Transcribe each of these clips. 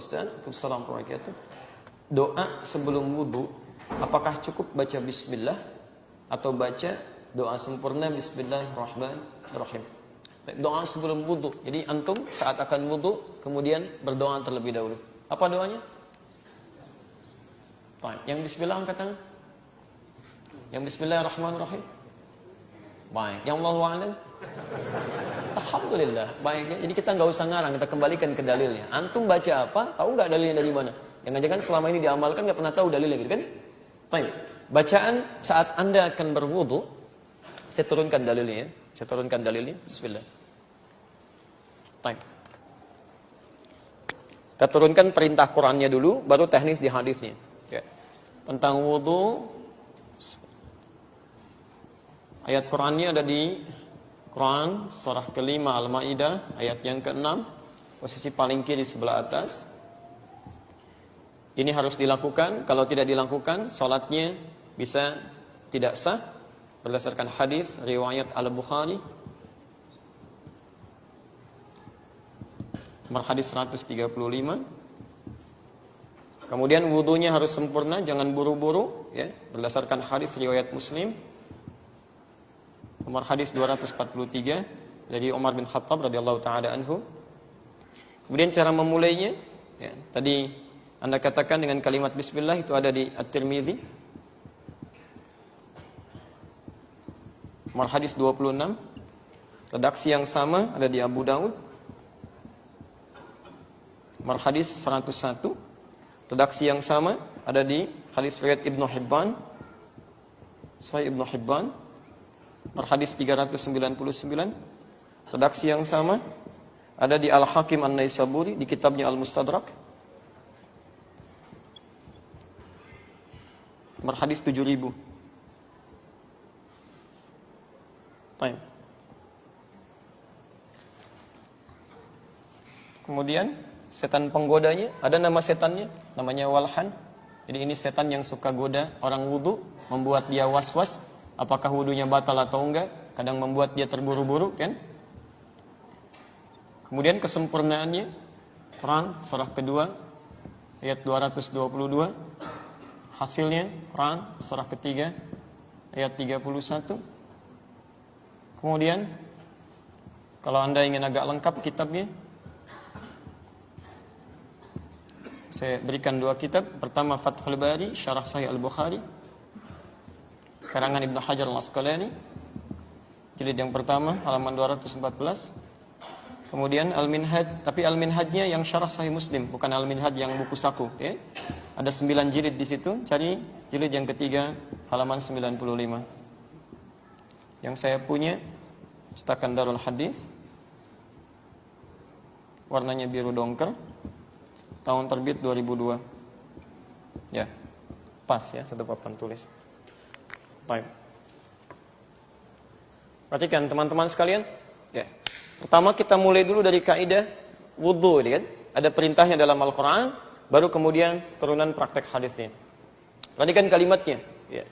Ustaz. Assalamualaikum warahmatullahi wabarakatuh. Doa sebelum wudu, apakah cukup baca bismillah atau baca doa sempurna bismillahirrahmanirrahim? Doa sebelum wudu. Jadi antum saat akan wudu kemudian berdoa terlebih dahulu. Apa doanya? Baik. Yang bismillah angkat tangan. Yang bismillahirrahmanirrahim. Baik. Yang Allahu a'lam. Alhamdulillah. Baik. Jadi kita nggak usah ngarang, kita kembalikan ke dalilnya. Antum baca apa? Tahu nggak dalilnya dari mana? Jangan-jangan selama ini diamalkan nggak pernah tahu dalilnya gitu kan? Baik. Bacaan saat Anda akan berwudu, saya turunkan dalilnya ya. Saya turunkan dalilnya. Bismillah. Baik. Kita turunkan perintah Qur'annya dulu, baru teknis di hadisnya. Ya. Tentang wudu, ayat Qur'annya ada di Quran surah kelima Al-Maidah ayat yang ke-6, posisi paling kiri sebelah atas. Ini harus dilakukan. Kalau tidak dilakukan, salatnya bisa tidak sah berdasarkan hadis riwayat Al-Bukhari nomor hadis 135. Kemudian wudunya harus sempurna, jangan buru-buru ya, berdasarkan hadis riwayat Muslim nomor hadis 243 dari Umar bin Khattab radhiyallahu taala anhu. Kemudian cara memulainya ya, tadi Anda katakan dengan kalimat bismillah, itu ada di At-Tirmidzi nomor hadis 26. Redaksi yang sama ada di Abu Daud nomor hadis 101. Redaksi yang sama ada di hadis riwayat Ibnu Hibban, Sahih Ibnu Hibban nomor hadis 399. Redaksi yang sama ada di Al-Hakim An-Naisaburi di kitabnya Al-Mustadrak nomor hadis 7000. Baik. Kemudian setan penggodanya, ada nama setannya, namanya Walhan. Jadi ini setan yang suka goda orang wudu, membuat dia was-was apakah wudunya batal atau enggak, kadang membuat dia terburu-buru kan. Kemudian kesempurnaannya, Quran surah kedua ayat 222. Hasilnya Quran surah ketiga ayat 31. Kemudian kalau Anda ingin agak lengkap kitabnya, saya berikan dua kitab. Pertama Fathul Bari Syarah Sahih Al-Bukhari karangan Ibnu Hajar Al-Asqalani, jilid yang pertama halaman 214. Kemudian Al-Minhaj, tapi Al-Minhajnya yang Syarah Sahih Muslim, bukan Al-Minhaj yang buku saku ya. Ada 9 jilid di situ, cari jilid yang ketiga halaman 95. Yang saya punya cetakan Darul Hadis, warnanya biru dongker, tahun terbit 2002. Ya, pas ya, satu papan tulis. Baik. Perhatikan teman-teman sekalian. Ya. Pertama kita mulai dulu dari kaidah wudu, kan? Ada perintahnya dalam Al-Qur'an, baru kemudian turunan praktek hadisnya. Perhatikan kalimatnya. Ya.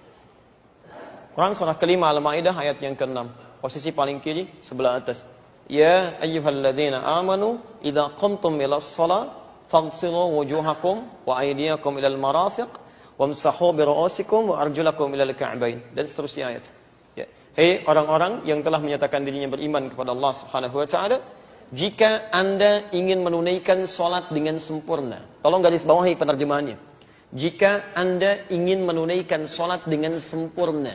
Quran surah kelima Al-Maidah ayat yang ke-6, posisi paling kiri sebelah atas. Ya ayyuhalladzina amanu idza qumtum ilas shalah faghsilu wujuhakum wa aydiyakum ilal marafiq wamsahu bi ru'usikum wa arjulakum ilal ka'bain, dan seterusnya ayat. Ya. Hei orang-orang yang telah menyatakan dirinya beriman kepada Allah Subhanahu wa taala, jika Anda ingin menunaikan salat dengan sempurna. Tolong garis bawahi penerjemahannya. Jika Anda ingin menunaikan salat dengan sempurna,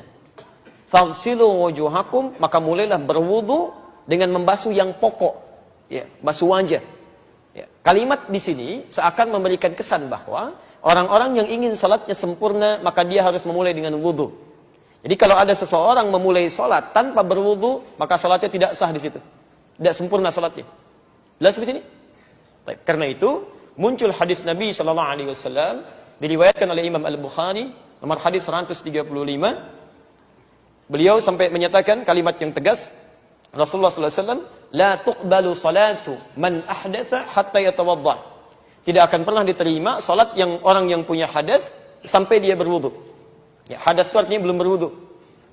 faghsilu wujuhakum, maka mulailah berwudu dengan membasuh yang pokok. Ya, basuh wajah. Ya. Kalimat di sini seakan memberikan kesan bahwa orang-orang yang ingin salatnya sempurna, maka dia harus memulai dengan wudu. Jadi kalau ada seseorang memulai salat tanpa berwudu, maka salatnya tidak sah di situ. Tidak sempurna salatnya. Jelas di sini? Baik. Karena itu muncul hadis Nabi sallallahu alaihi wasallam diriwayatkan oleh Imam Al-Bukhari nomor hadis 135. Beliau sampai menyatakan kalimat yang tegas, Rasulullah sallallahu alaihi wasallam, la tuqbalu salatu man ahdatha hatta yatawadda. Tidak akan pernah diterima salat yang orang yang punya hadas sampai dia berwudu. Ya, hadas itu artinya belum berwudu.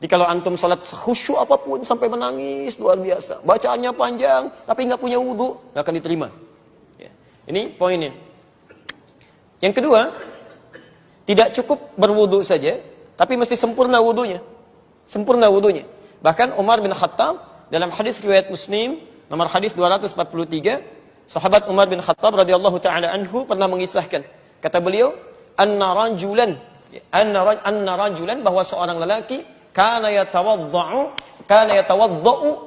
Jadi kalau antum salat khusyuk apapun sampai menangis luar biasa, bacaannya panjang tapi nggak punya wudu, nggak akan diterima. Ya. Ini poinnya. Yang kedua, tidak cukup berwudu saja, tapi mesti sempurna wudunya. Sempurna wudunya. Bahkan Umar bin Khattab dalam hadis riwayat Muslim nomor hadis 243, sahabat Umar bin Khattab radhiyallahu taala anhu pernah mengisahkan, kata beliau, anna rajulan bahwa seorang lelaki kana yatawaddau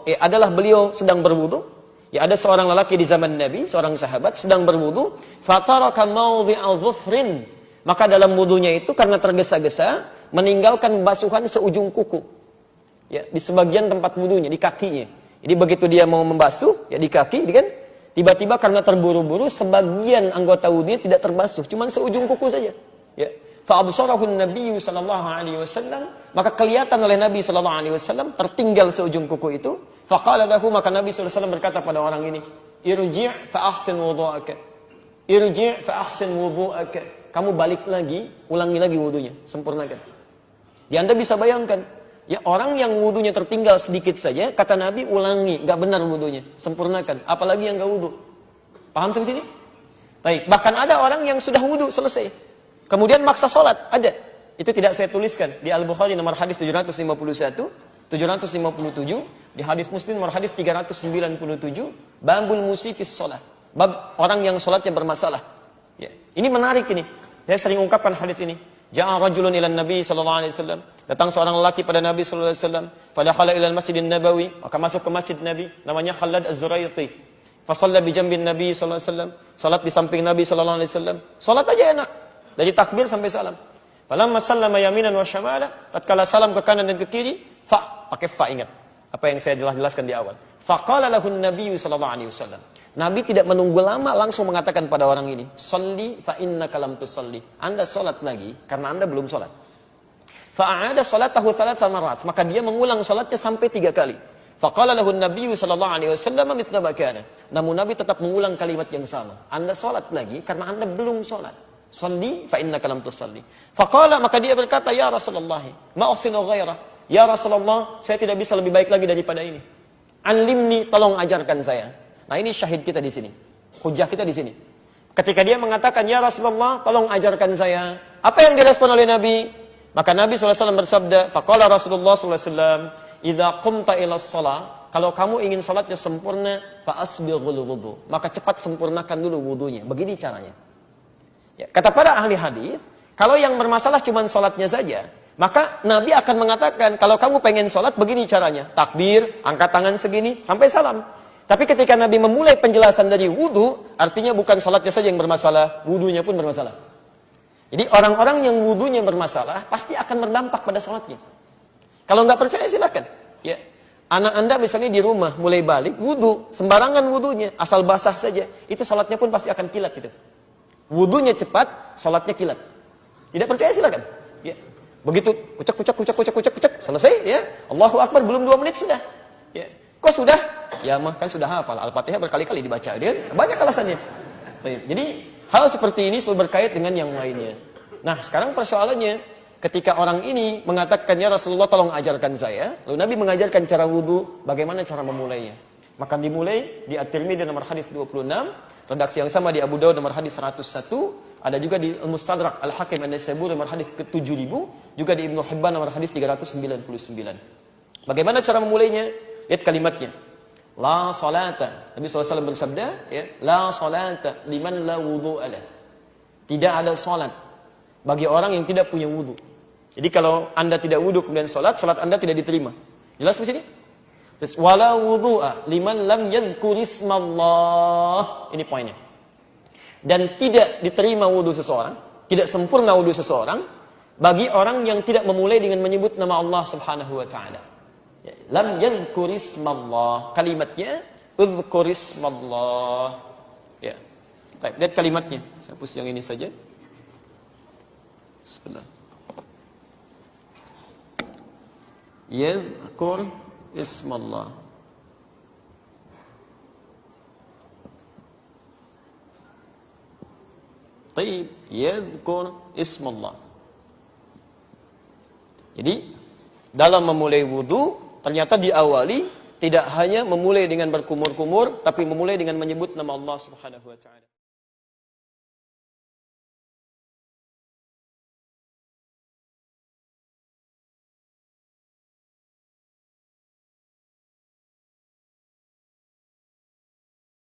adalah beliau sedang berwudu. Ya, ada seorang lelaki di zaman Nabi, seorang sahabat sedang berwudu, fataraka mawdhi'a dhufrin, maka dalam wudunya itu karena tergesa-gesa meninggalkan basuhan seujung kuku. Ya, di sebagian tempat wudunya, di kakinya. Jadi begitu dia mau membasuh, ya di kaki, kan? Tiba-tiba karena terburu-buru sebagian anggota wudunya tidak terbasuh, cuma seujung kuku saja. Ya. Fa'absarahu an-nabiy sallallahu alaihi wasallam, maka kelihatan oleh Nabi sallallahu alaihi wasallam tertinggal seujung kuku itu. Faqala lahu, maka Nabi sallallahu alaihi wasallam berkata pada orang ini, irji' fa ahsin wudu'aka. Irji' fa ahsin wudu'aka. Kamu balik lagi, ulangi lagi wudunya, sempurnakan. Ya, Anda bisa bayangkan, ya orang yang wudunya tertinggal sedikit saja, kata Nabi ulangi, enggak benar wudunya, sempurnakan. Apalagi yang enggak wudu. Paham sampai sini? Baik, bahkan ada orang yang sudah wudu selesai, kemudian maksa sholat, ada. Itu tidak saya tuliskan. Di Al-Bukhari nomor hadis 751, 757, di hadis Muslim nomor hadis 397, babul musifis sholat. Bab orang yang sholatnya bermasalah. Ya. Ini menarik ini. Saya sering ungkapkan hadis ini. Ja'a rajulun ilan Nabi sallallahu alaihi wasallam. Datang seorang lelaki pada Nabi sallallahu alaihi wasallam. Fadakhala ila al-Masjidin Nabawi, maka masuk ke masjid Nabi, namanya Khalad Az-Zuraiti. Fa shalla bi jambin Nabi sallallahu alaihi wasallam. Salat di samping Nabi sallallahu alaihi wasallam. Salat aja enak. Dari takbir sampai salam. Falamma sallama yaminan wa syamala, tatkala salam ke kanan dan ke kiri, pakai fa, ingat. Apa yang saya jelaskan di awal. Faqala lahu an-nabiy sallallahu alaihi wasallam. Nabi tidak menunggu lama, langsung mengatakan pada orang ini, "Shalli fa innaka lam tusalli." Anda salat lagi karena Anda belum salat. Fa'ada salatahu 3 marat, maka dia mengulang salatnya sampai 3 kali. Faqala lahu an-nabiy sallallahu alaihi wasallam mithla ma kana. Namun Nabi tetap mengulang kalimat yang sama. Anda salat lagi karena Anda belum salat. Shalli fa innaka lam tusalli. Faqala, maka dia berkata, "Ya Rasulullah, ma uhsinu ghairah." Ya Rasulullah, saya tidak bisa lebih baik lagi daripada ini. Alimni, tolong ajarkan saya. Nah, ini syahid kita di sini. Hujah kita di sini. Ketika dia mengatakan, "Ya Rasulullah, tolong ajarkan saya." Apa yang direspon oleh Nabi? Maka Nabi SAW bersabda, faqala Rasulullah SAW, "Idza qumta ila shalah," kalau kamu ingin salatnya sempurna, fa asbighul wudu, maka cepat sempurnakan dulu wudunya. Begini caranya. Ya, kata para ahli hadis, kalau yang bermasalah cuma salatnya saja, maka Nabi akan mengatakan, kalau kamu pengen salat begini caranya, takbir, angkat tangan segini sampai salam. Tapi ketika Nabi memulai penjelasan dari wudu, artinya bukan salatnya saja yang bermasalah, wudunya pun bermasalah. Jadi orang-orang yang wudunya bermasalah pasti akan berdampak pada salatnya. Kalau nggak percaya silakan. Ya, anak Anda misalnya di rumah mulai balik wudu, sembarangan wudunya, asal basah saja, itu salatnya pun pasti akan kilat gitu. Wudunya cepat, salatnya kilat. Tidak percaya silakan. Ya. Begitu kucek, selesai ya. Allahu Akbar, belum 2 menit sudah. Ya. Kok sudah? Ya mah kan sudah hafal. Al-Fatihah berkali-kali dibaca. Dia banyak alasannya. Jadi hal seperti ini selalu berkait dengan yang lainnya. Nah, sekarang persoalannya ketika orang ini mengatakan, "Ya Rasulullah, tolong ajarkan saya." Lalu Nabi mengajarkan cara wudu, bagaimana cara memulainya. Maka dimulai di At-Tirmidzi nomor hadis 26, redaksi yang sama di Abu Daud nomor hadis 101, ada juga di Al-Mustadrak Al-Hakim An-Naisaburi nomor hadis ke-7000, juga di Ibnu Hibban nomor hadis 399. Bagaimana cara memulainya? Lihat kalimatnya. La salata. Nabi SAW bersabda, ya, la salata liman la wudu'a lah. Tidak ada salat bagi orang yang tidak punya wudu. Jadi kalau Anda tidak wudu kemudian salat, salat Anda tidak diterima. Jelas di sini? Terus wala wudu'a liman lam yadhkur ismallah. Ini poinnya. Dan tidak diterima wudu seseorang, tidak sempurna wudu seseorang bagi orang yang tidak memulai dengan menyebut nama Allah Subhanahu wa taala. Lam yadhkur ismallah. Kalimatnya udhkur ismallah. Ya. Baik, lihat kalimatnya. Saya hapus yang ini saja. Bismillah. Yadhkur ismallah. Taib, yadhkur ismallah. Jadi dalam memulai wudu ternyata diawali tidak hanya memulai dengan berkumur-kumur, tapi memulai dengan menyebut nama Allah Subhanahu wa taala.